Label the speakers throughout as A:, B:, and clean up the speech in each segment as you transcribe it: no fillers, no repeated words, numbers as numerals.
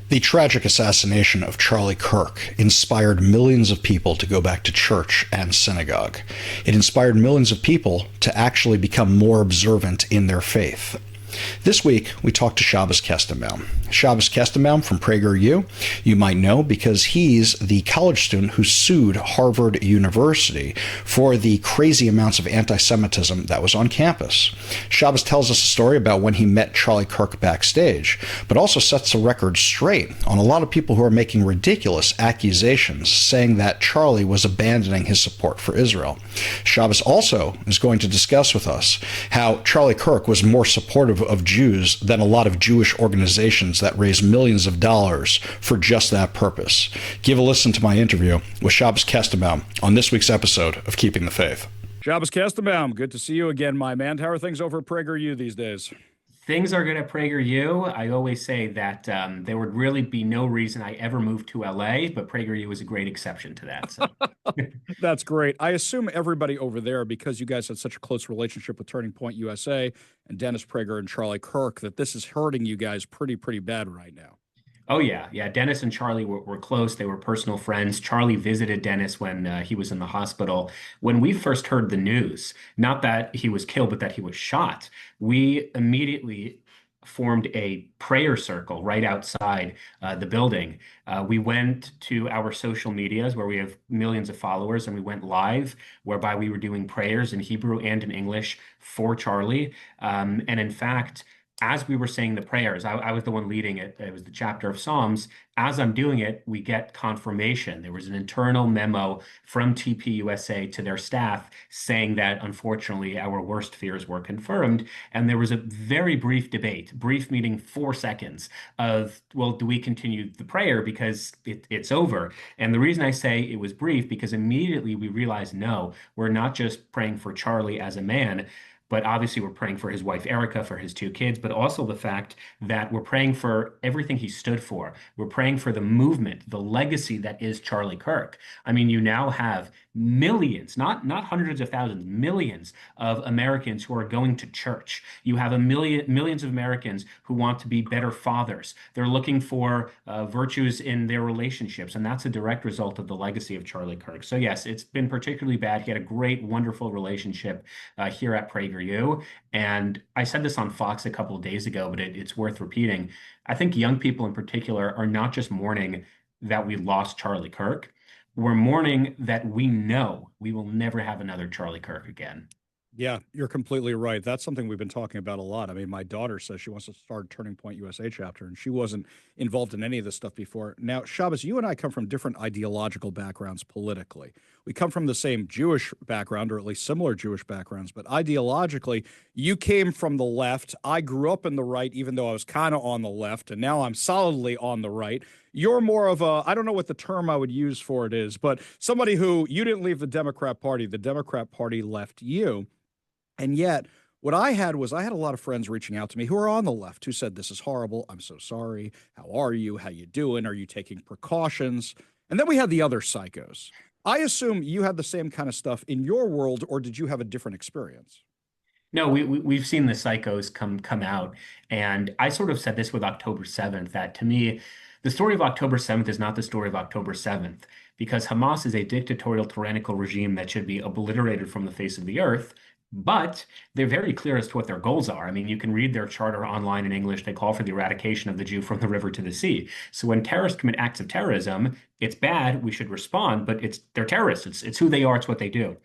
A: The tragic assassination of Charlie Kirk inspired millions of people to go back to church and synagogue. It inspired millions of people to actually become more observant in their faith. This week, we talked to Shabbos Kestenbaum. Shabbos Kestenbaum from PragerU, you might know because he's the college student who sued Harvard University for the crazy amounts of anti-Semitism that was on campus. Shabbos tells us a story about when he met Charlie Kirk backstage, but also sets the record straight on a lot of people who are making ridiculous accusations, saying that Charlie was abandoning his support for Israel. Shabbos also is going to discuss with us how Charlie Kirk was more supportive of Jews than a lot of Jewish organizations that raise millions of dollars for just that purpose. Give a listen to my interview with Shabbos Kestenbaum on this week's episode of Keeping the Faith.
B: Shabbos Kestenbaum, good to see you again, my man. How are things over at PragerU these days?
C: Things are good at PragerU. I always say that there would really be no reason I ever moved to LA, but PragerU is a great exception to that. So.
B: That's great. I assume everybody over there, because you guys had such a close relationship with Turning Point USA and Dennis Prager and Charlie Kirk, that this is hurting you guys pretty bad right now.
C: Oh, yeah. Yeah. Dennis and Charlie were close. They were personal friends. Charlie visited Dennis when he was in the hospital. When we first heard the news, not that he was killed, but that he was shot, we immediately formed a prayer circle right outside the building. We went to our social medias where we have millions of followers, and we went live, whereby we were doing prayers in Hebrew and in English for Charlie. And in fact, as we were saying the prayers, I was the one leading it. It was the chapter of Psalms. As I'm doing it, we get confirmation. There was an internal memo from TPUSA to their staff saying that, unfortunately, our worst fears were confirmed. And there was a very brief debate, brief meaning 4 seconds, of, well, do we continue the prayer because it's over? And the reason I say it was brief, because immediately we realized, no, we're not just praying for Charlie as a man, but obviously we're praying for his wife, Erica, for his 2 kids, but also the fact that we're praying for everything he stood for. We're praying for the movement, the legacy that is Charlie Kirk. I mean, you now have millions, not hundreds of thousands, millions of Americans who are going to church. You have millions of Americans who want to be better fathers. They're looking for virtues in their relationships, and that's a direct result of the legacy of Charlie Kirk. So yes, it's been particularly bad. He had a great, wonderful relationship here at PragerU. And I said this on Fox a couple of days ago, but it's worth repeating. I think young people in particular are not just mourning that we lost Charlie Kirk. We're mourning that we know we will never have another Charlie Kirk again.
B: Yeah, you're completely right. That's something we've been talking about a lot. I mean, my daughter says she wants to start Turning Point USA chapter, and she wasn't involved in any of this stuff before. Now, Shabbos, you and I come from different ideological backgrounds politically. We come from the same Jewish background, or at least similar Jewish backgrounds, but ideologically, you came from the left. I grew up in the right, even though I was kind of on the left, and now I'm solidly on the right. You're more of a, I don't know what the term I would use for it is, but somebody who, you didn't leave the Democrat Party left you. And yet, what I had was, I had a lot of friends reaching out to me who are on the left who said, this is horrible. I'm so sorry. How are you? How you doing? Are you taking precautions? And then we had the other psychos. I assume you had the same kind of stuff in your world, or did you have a different experience?
C: No, we've seen the psychos come out. And I sort of said this with October 7th, that to me, the story of October 7th is not the story of October 7th, because Hamas is a dictatorial, tyrannical regime that should be obliterated from the face of the earth. But they're very clear as to what their goals are. I mean, you can read their charter online in English. They call for the eradication of the Jew from the river to the sea. So when terrorists commit acts of terrorism, it's bad. We should respond, but they're terrorists. It's who they are. It's what they do.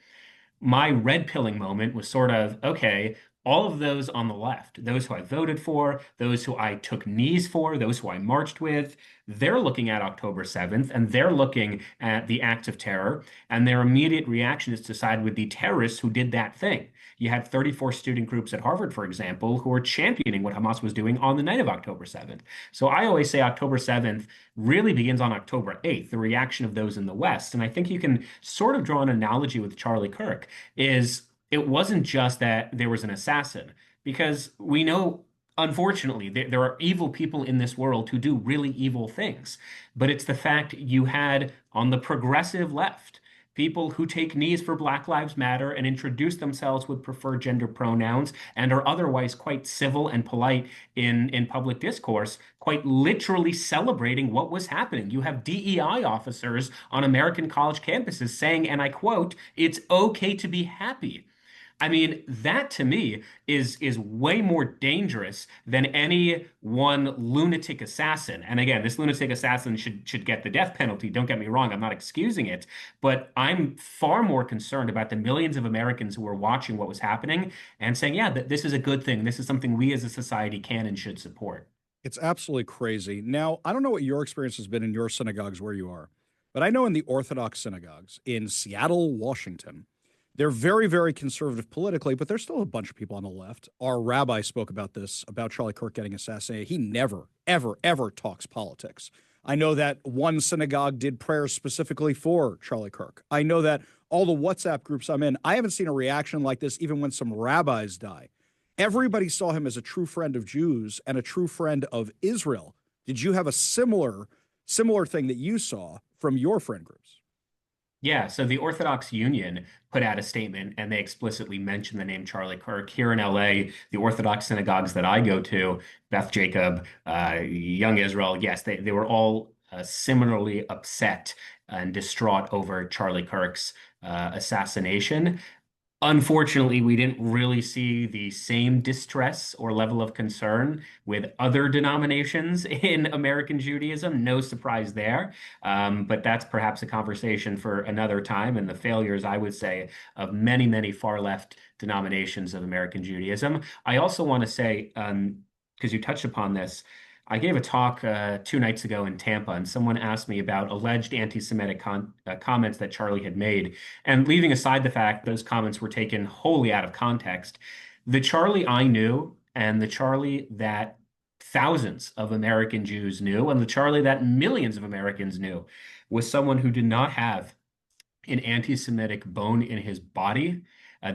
C: My red pilling moment was sort of, okay, all of those on the left, those who I voted for, those who I took knees for, those who I marched with, they're looking at October 7th, and they're looking at the acts of terror, and their immediate reaction is to side with the terrorists who did that thing. You had 34 student groups at Harvard, for example, who were championing what Hamas was doing on the night of October 7th. So I always say October 7th really begins on October 8th, the reaction of those in the West. And I think you can sort of draw an analogy with Charlie Kirk. It wasn't just that there was an assassin, because we know, unfortunately, there are evil people in this world who do really evil things. But it's the fact you had on the progressive left people who take knees for Black Lives Matter and introduce themselves with preferred gender pronouns and are otherwise quite civil and polite in public discourse, quite literally celebrating what was happening. You have DEI officers on American college campuses saying, and I quote, "It's okay to be happy." I mean, that to me is way more dangerous than any one lunatic assassin. And again, this lunatic assassin should get the death penalty. Don't get me wrong, I'm not excusing it, but I'm far more concerned about the millions of Americans who were watching what was happening and saying, yeah, this is a good thing. This is something we as a society can and should support.
B: It's absolutely crazy. Now, I don't know what your experience has been in your synagogues where you are, but I know in the Orthodox synagogues in Seattle, Washington, they're very, very conservative politically, but there's still a bunch of people on the left. Our rabbi spoke about this, about Charlie Kirk getting assassinated. He never, ever, ever talks politics. I know that one synagogue did prayers specifically for Charlie Kirk. I know that all the WhatsApp groups I'm in, I haven't seen a reaction like this even when some rabbis die. Everybody saw him as a true friend of Jews and a true friend of Israel. Did you have a similar thing that you saw from your friend groups?
C: Yeah, so the Orthodox Union put out a statement and they explicitly mentioned the name Charlie Kirk. Here in LA, the Orthodox synagogues that I go to, Beth Jacob, Young Israel, yes, they were all similarly upset and distraught over Charlie Kirk's assassination. Unfortunately, we didn't really see the same distress or level of concern with other denominations in American Judaism. No surprise there. But that's perhaps a conversation for another time, and the failures, I would say, of many, many far left denominations of American Judaism. I also want to say, because you touched upon this, I gave a talk 2 nights ago in Tampa, and someone asked me about alleged anti-Semitic comments that Charlie had made. And leaving aside the fact those comments were taken wholly out of context, the Charlie I knew and the Charlie that thousands of American Jews knew and the Charlie that millions of Americans knew was someone who did not have an anti-Semitic bone in his body.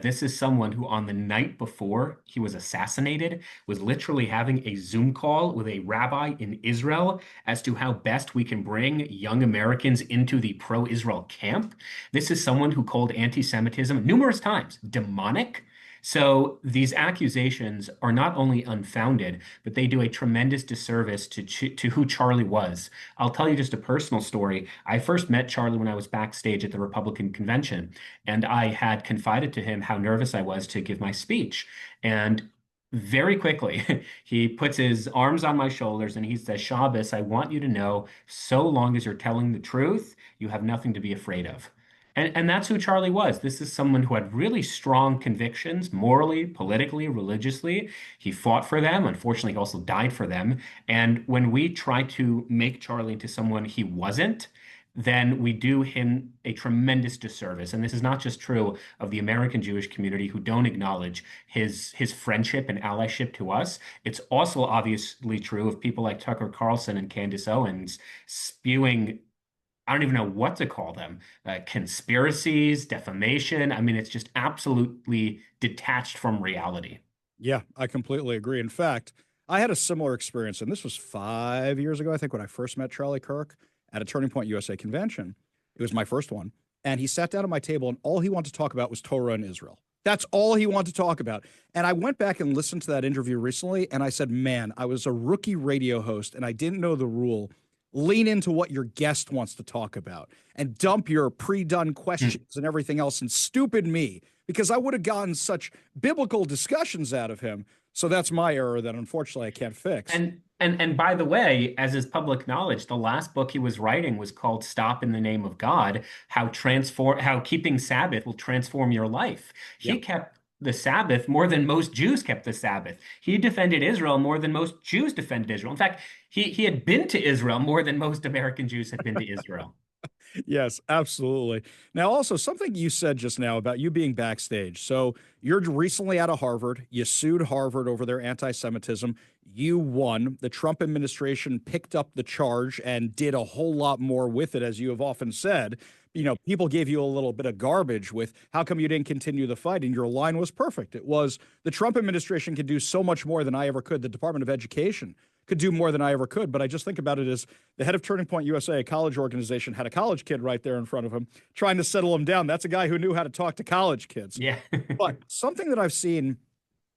C: This is someone who, on the night before he was assassinated, was literally having a Zoom call with a rabbi in Israel as to how best we can bring young Americans into the pro-Israel camp. This is someone who called anti-Semitism numerous times demonic. So these accusations are not only unfounded, but they do a tremendous disservice to who Charlie was. I'll tell you just a personal story. I first met Charlie when I was backstage at the Republican convention, and I had confided to him how nervous I was to give my speech. And very quickly, he puts his arms on my shoulders and he says, "Shabbos, I want you to know, so long as you're telling the truth, you have nothing to be afraid of." And that's who Charlie was. This is someone who had really strong convictions, morally, politically, religiously. He fought for them. Unfortunately, he also died for them. And when we try to make Charlie into someone he wasn't, then we do him a tremendous disservice. And this is not just true of the American Jewish community who don't acknowledge his friendship and allyship to us. It's also obviously true of people like Tucker Carlson and Candace Owens spewing, I don't even know what to call them, conspiracies, defamation. I mean, it's just absolutely detached from reality.
B: Yeah, I completely agree. In fact, I had a similar experience, and this was 5 years ago, I think, when I first met Charlie Kirk at a Turning Point USA convention. It was my first one. And he sat down at my table, and all he wanted to talk about was Torah and Israel. That's all he wanted to talk about. And I went back and listened to that interview recently, and I said, man, I was a rookie radio host, and I didn't know the rule. Lean into what your guest wants to talk about and dump your pre-done questions and everything else and stupid me, because I would have gotten such biblical discussions out of him. So that's my error that unfortunately I can't fix.
C: And by the way, as is public knowledge, the last book he was writing was called Stop in the Name of God, how keeping Sabbath will transform your life. He kept the Sabbath more than most Jews kept the Sabbath. He defended Israel more than most Jews defended Israel. In fact, he had been to Israel more than most American Jews had been to Israel.
B: Yes, absolutely. Now, also something you said just now about you being backstage. So you're recently out of Harvard. You sued Harvard over their anti-Semitism. You won. The Trump administration picked up the charge and did a whole lot more with it, as you have often said. You know, people gave you a little bit of garbage with how come you didn't continue the fight, and your line was perfect. It was the Trump administration could do so much more than I ever could, the Department of Education could do more than I ever could. But I just think about it as the head of Turning Point USA, a college organization, had a college kid right there in front of him trying to settle him down. That's a guy who knew how to talk to college kids.
C: Yeah.
B: But something that I've seen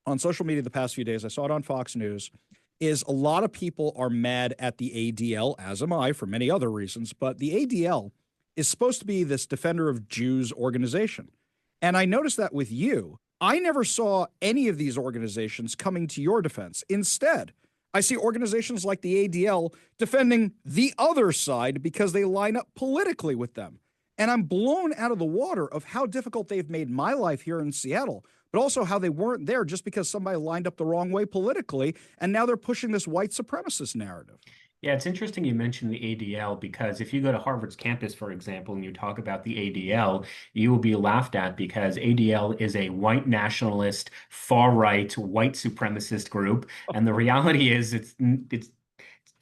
B: on social media the past few days, I saw it on Fox News, is a lot of people are mad at the ADL, as am I, for many other reasons. But the ADL is supposed to be this Defender of Jews organization. And I noticed that with you, I never saw any of these organizations coming to your defense. Instead, I see organizations like the ADL defending the other side because they line up politically with them. And I'm blown out of the water of how difficult they've made my life here in Seattle, but also how they weren't there just because somebody lined up the wrong way politically. And now they're pushing this white supremacist narrative.
C: Yeah, it's interesting you mentioned the ADL because if you go to Harvard's campus, for example, and you talk about the ADL, you will be laughed at because ADL is a white nationalist, far-right, white supremacist group. And the reality is it's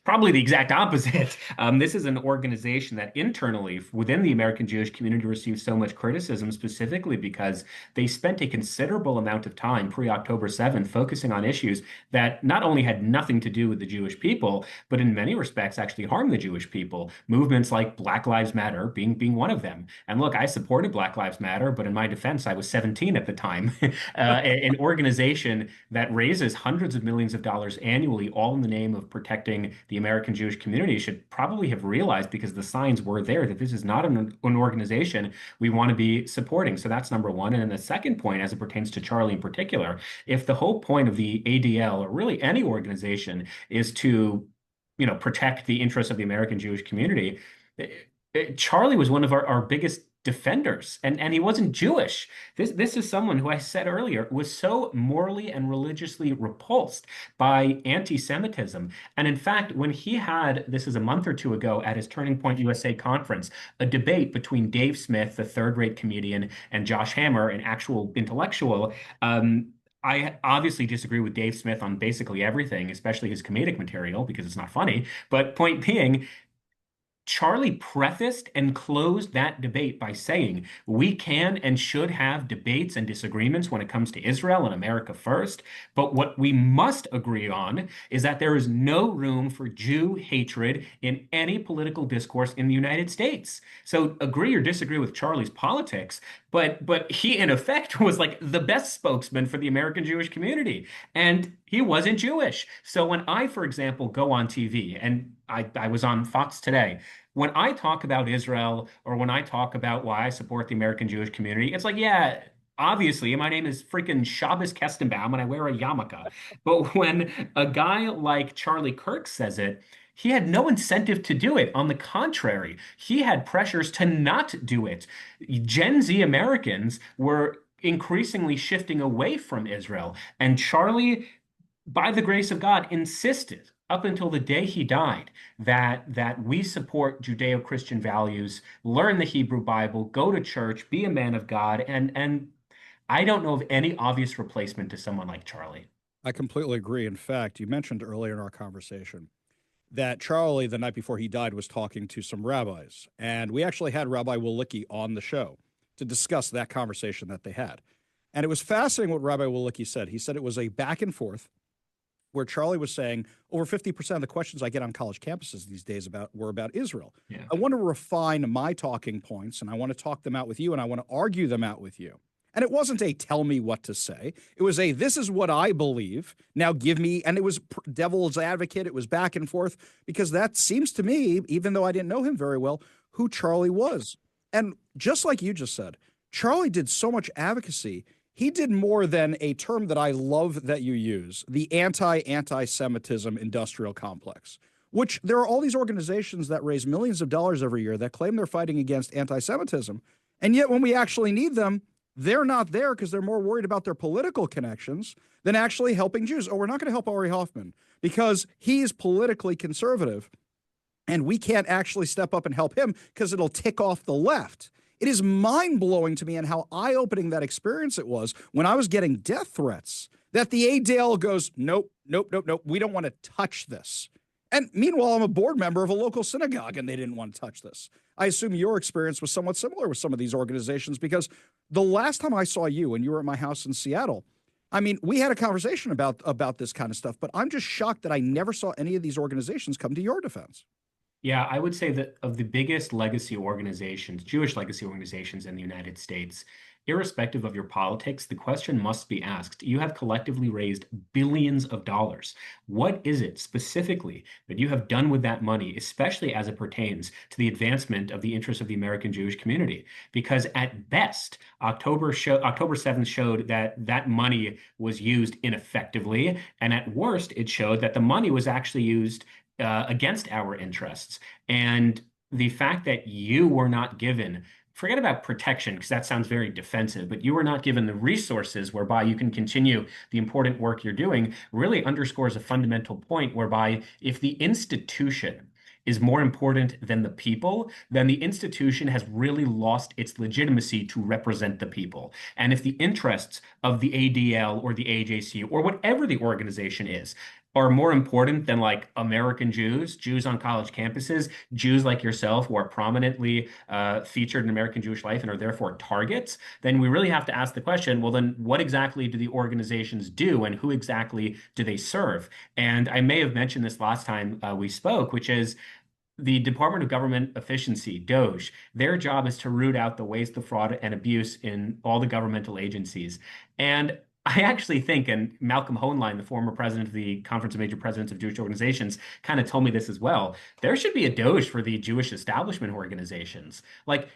C: probably the exact opposite. This is an organization that internally within the American Jewish community receives so much criticism specifically because they spent a considerable amount of time pre-October 7th focusing on issues that not only had nothing to do with the Jewish people, but in many respects actually harmed the Jewish people. Movements like Black Lives Matter being one of them. And look, I supported Black Lives Matter, but in my defense, I was 17 at the time. An organization that raises hundreds of millions of dollars annually, all in the name of protecting the American Jewish community, should probably have realized, because the signs were there, that this is not an organization we want to be supporting. So that's number one. And then the second point, as it pertains to Charlie in particular, if the whole point of the ADL, or really any organization, is to, protect the interests of the American Jewish community, Charlie was one of our biggest defenders, and he wasn't Jewish. This is someone who I said earlier was so morally and religiously repulsed by anti-Semitism. And in fact, when he had, this is a month or two ago at his Turning Point USA conference, a debate between Dave Smith, the third-rate comedian, and Josh Hammer, an actual intellectual, I obviously disagree with Dave Smith on basically everything, especially his comedic material, because it's not funny. But point being, Charlie prefaced and closed that debate by saying, we can and should have debates and disagreements when it comes to Israel and America first, but what we must agree on is that there is no room for Jew hatred in any political discourse in the United States. So agree or disagree with Charlie's politics, but he, in effect, was like the best spokesman for the American Jewish community. And he wasn't Jewish. So when I, for example, go on TV, and I was on Fox today, when I talk about Israel or when I talk about why I support the American Jewish community, it's like, yeah, obviously, my name is freaking Shabbos Kestenbaum and I wear a yarmulke. But when a guy like Charlie Kirk says it, he had no incentive to do it. On the contrary, he had pressures to not do it. Gen Z Americans were increasingly shifting away from Israel. And Charlie, by the grace of God, insisted up until the day he died that we support Judeo-Christian values, learn the Hebrew Bible, go to church, be a man of God. And I don't know of any obvious replacement to someone like Charlie.
B: I completely agree. In fact, you mentioned earlier in our conversation that Charlie, the night before he died, was talking to some rabbis. And we actually had Rabbi Walicki on the show to discuss that conversation that they had. And it was fascinating what Rabbi Walicki said. He said it was a back and forth where Charlie was saying over 50% of the questions I get on college campuses these days were about Israel. Yeah. I want to refine my talking points, and I want to talk them out with you, and I want to argue them out with you. And it wasn't a tell me what to say. It was a, this is what I believe. Now give me, and it was devil's advocate. It was back and forth, because that seems to me, even though I didn't know him very well, who Charlie was. And just like you just said, Charlie did so much advocacy. He did more than a term that I love that you use, the anti-Semitism industrial complex, which there are all these organizations that raise millions of dollars every year that claim they're fighting against anti-Semitism. And yet when we actually need them, they're not there because they're more worried about their political connections than actually helping Jews. Oh, we're not going to help Ari Hoffman because he's politically conservative and we can't actually step up and help him because it'll tick off the left. It is mind-blowing to me and how eye-opening that experience it was when I was getting death threats that the ADL goes, nope, we don't want to touch this. And meanwhile, I'm a board member of a local synagogue and they didn't want to touch this. I assume your experience was somewhat similar with some of these organizations, because the last time I saw you and you were at my house in Seattle, I mean, we had a conversation about this kind of stuff, but I'm just shocked that I never saw any of these organizations come to your defense.
C: Yeah, I would say that of the biggest legacy organizations, Jewish legacy organizations in the United States, irrespective of your politics, the question must be asked. You have collectively raised billions of dollars. What is it specifically that you have done with that money, especially as it pertains to the advancement of the interests of the American Jewish community? Because at best, October 7th showed that that money was used ineffectively, and at worst, it showed that the money was actually used against our interests. And the fact that you were not given, forget about protection, because that sounds very defensive, but you were not given the resources whereby you can continue the important work you're doing, really underscores a fundamental point whereby if the institution is more important than the people, then the institution has really lost its legitimacy to represent the people. And if the interests of the ADL or the AJC or whatever the organization is are more important than like American Jews, Jews on college campuses, Jews like yourself who are prominently featured in American Jewish life and are therefore targets, then we really have to ask the question, well, then what exactly do the organizations do and who exactly do they serve? And I may have mentioned this last time we spoke, which is the Department of Government Efficiency, DOGE, their job is to root out the waste, the fraud, and abuse in all the governmental agencies. And I actually think, and Malcolm Hoenlein, the former president of the Conference of Major Presidents of Jewish Organizations, kind of told me this as well. There should be a DOGE for the Jewish establishment organizations. Like,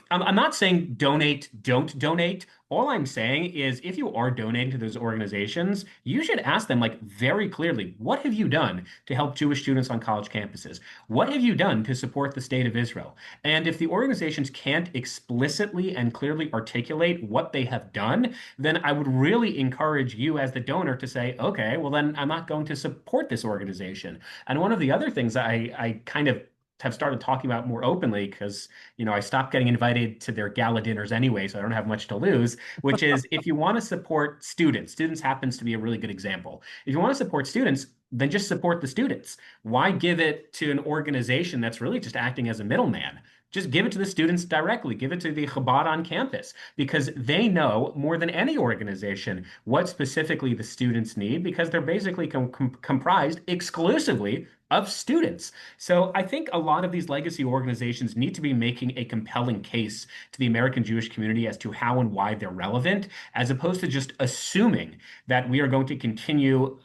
C: I'm not saying donate, don't donate. All I'm saying is if you are donating to those organizations, you should ask them like very clearly, what have you done to help Jewish students on college campuses? What have you done to support the state of Israel? And if the organizations can't explicitly and clearly articulate what they have done, then I would really encourage you as the donor to say, okay, well then I'm not going to support this organization. And one of the other things I kind of have started talking about more openly because I stopped getting invited to their gala dinners anyway, so I don't have much to lose, which is if you want to support students happens to be a really good example. If you want to support students, then just support the students. Why give it to an organization that's really just acting as a middleman? Just give it to the students directly. Give it to the Chabad on campus because they know more than any organization what specifically the students need because they're basically comprised exclusively of students. So I think a lot of these legacy organizations need to be making a compelling case to the American Jewish community as to how and why they're relevant, as opposed to just assuming that we are going to continue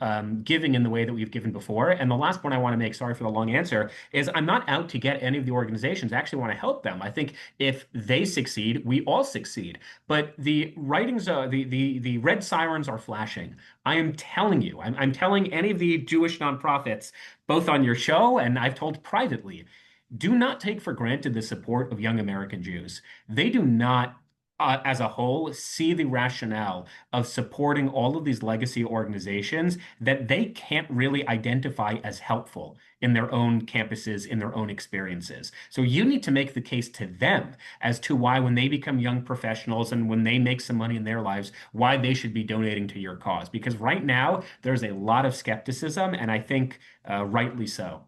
C: giving in the way that we've given before. And the last point I want to make, sorry for the long answer, is I'm not out to get any of the organizations. I actually want to help them. I think if they succeed, we all succeed. But the writings, the red sirens are flashing. I am telling you, I'm telling any of the Jewish nonprofits, both on your show and I've told privately, do not take for granted the support of young American Jews. They do not, as a whole, see the rationale of supporting all of these legacy organizations that they can't really identify as helpful in their own campuses, in their own experiences. So you need to make the case to them as to why when they become young professionals and when they make some money in their lives, why they should be donating to your cause. Because right now, there's a lot of skepticism, and I think rightly so.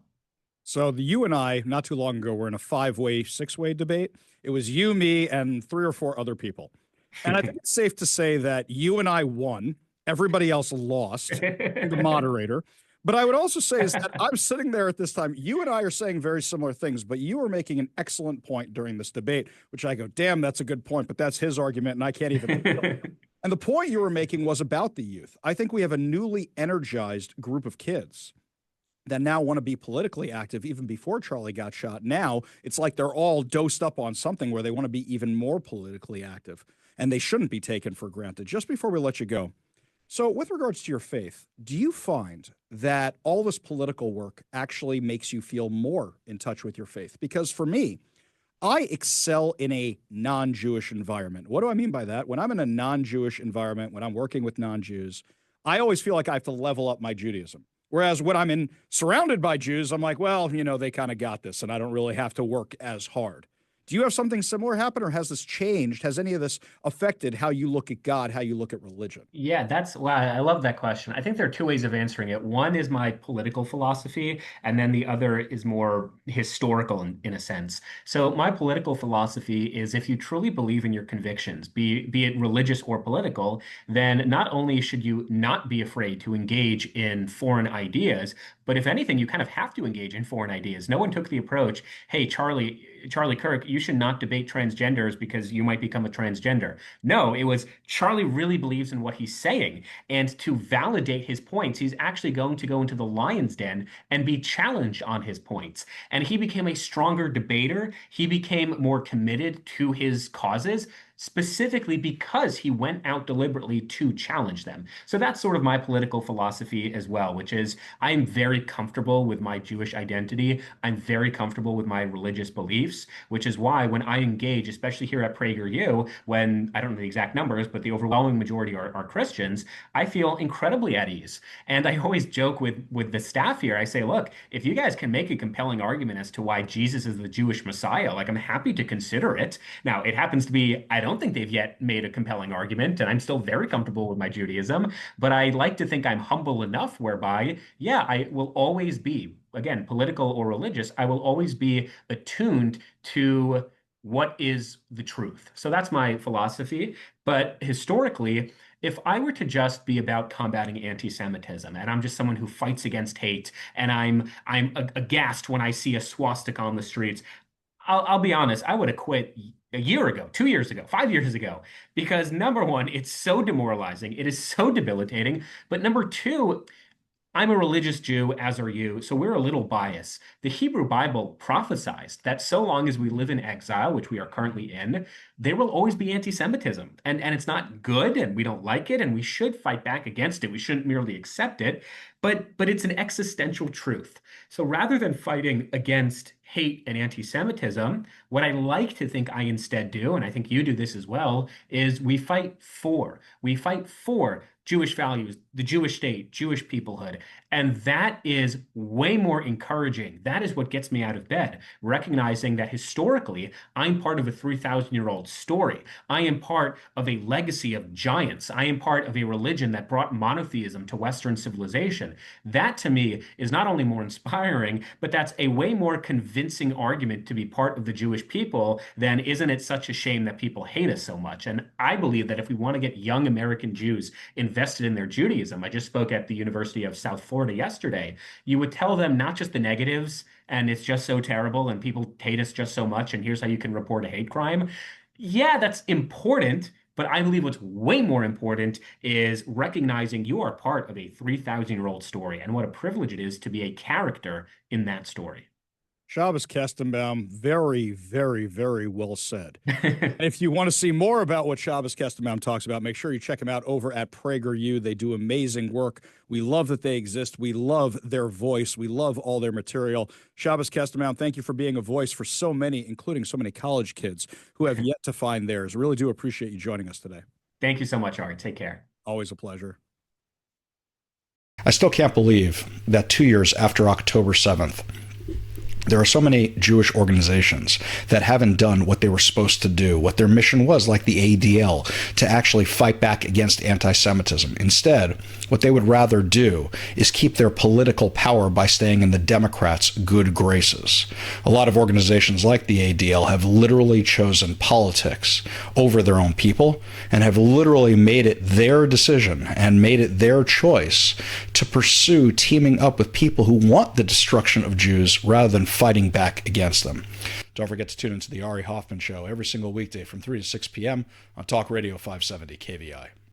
B: So you and I, not too long ago, were in a 5-way, 6-way debate. It was you, me, and 3 or 4 other people. And I think it's safe to say that you and I won. Everybody else lost, the moderator. But I would also say is that I'm sitting there at this time. You and I are saying very similar things, but you were making an excellent point during this debate, which I go, damn, that's a good point, but that's his argument, and I can't even. And the point you were making was about the youth. I think we have a newly energized group of kids that now want to be politically active even before Charlie got shot. Now it's like they're all dosed up on something where they want to be even more politically active, and they shouldn't be taken for granted. Just before we let you go, so with regards to your faith, do you find that all this political work actually makes you feel more in touch with your faith? Because for me, I excel in a non-Jewish environment. What do I mean by that? When I'm in a non-Jewish environment, when I'm working with non-Jews, I always feel like I have to level up my Judaism. Whereas when I'm surrounded by Jews, I'm like, well, they kind of got this and I don't really have to work as hard. Do you have something similar happen, or has this changed? Has any of this affected how you look at God, how you look at religion?
C: Yeah, that's wow. I love that question. I think there are two ways of answering it. One is my political philosophy, and then the other is more historical in a sense. So my political philosophy is if you truly believe in your convictions, be it religious or political, then not only should you not be afraid to engage in foreign ideas, but if anything, you kind of have to engage in foreign ideas. No one took the approach, hey, Charlie Kirk, you should not debate transgenders because you might become a transgender. No, it was Charlie really believes in what he's saying. And to validate his points, he's actually going to go into the lion's den and be challenged on his points. And he became a stronger debater. He became more committed to his causes, specifically because he went out deliberately to challenge them. So that's sort of my political philosophy as well, which is I'm very comfortable with my Jewish identity. I'm very comfortable with my religious beliefs, which is why when I engage, especially here at PragerU, when I don't know the exact numbers, but the overwhelming majority are Christians, I feel incredibly at ease. And I always joke with the staff here. I say, look, if you guys can make a compelling argument as to why Jesus is the Jewish Messiah, like I'm happy to consider it. Now, it happens to be, I don't think they've yet made a compelling argument, and I'm still very comfortable with my Judaism, but I like to think I'm humble enough whereby, yeah, I will always be, again, political or religious, I will always be attuned to what is the truth. So that's my philosophy. But historically, if I were to just be about combating anti-Semitism, and I'm just someone who fights against hate, and I'm aghast when I see a swastika on the streets, I'll be honest, I would have quit a year ago, 2 years ago, 5 years ago, because number one, it's so demoralizing. It is so debilitating. But number two, I'm a religious Jew, as are you, so we're a little biased. The Hebrew Bible prophesies that so long as we live in exile, which we are currently in, there will always be anti-Semitism. And it's not good, and we don't like it, and we should fight back against it. We shouldn't merely accept it, but it's an existential truth. So rather than fighting against hate and anti-Semitism, what I like to think I instead do, and I think you do this as well, is we fight for Jewish values, the Jewish state, Jewish peoplehood. And that is way more encouraging. That is what gets me out of bed, recognizing that historically, I'm part of a 3,000-year-old story. I am part of a legacy of giants. I am part of a religion that brought monotheism to Western civilization. That to me is not only more inspiring, but that's a way more convincing argument to be part of the Jewish people than isn't it such a shame that people hate us so much? And I believe that if we want to get young American Jews invested in their Judaism, I just spoke at the University of South Florida yesterday, you would tell them not just the negatives and it's just so terrible and people hate us just so much and here's how you can report a hate crime. Yeah, that's important, but I believe what's way more important is recognizing you are part of a 3,000-year-old story and what a privilege it is to be a character in that story.
B: Shabbos Kestenbaum, very, very, very well said. And if you want to see more about what Shabbos Kestenbaum talks about, make sure you check him out over at PragerU. They do amazing work. We love that they exist. We love their voice. We love all their material. Shabbos Kestenbaum, thank you for being a voice for so many, including so many college kids who have yet to find theirs. Really do appreciate you joining us today.
C: Thank you so much, Ari. Take care.
B: Always a pleasure.
A: I still can't believe that 2 years after October 7th, there are so many Jewish organizations that haven't done what they were supposed to do, what their mission was, like the ADL, to actually fight back against anti-Semitism. Instead, what they would rather do is keep their political power by staying in the Democrats' good graces. A lot of organizations like the ADL have literally chosen politics over their own people and have literally made it their decision and made it their choice to pursue teaming up with people who want the destruction of Jews rather than fighting back against them. Don't forget to tune into the Ari Hoffman Show every single weekday from 3 to 6 p.m. on Talk Radio 570 KVI.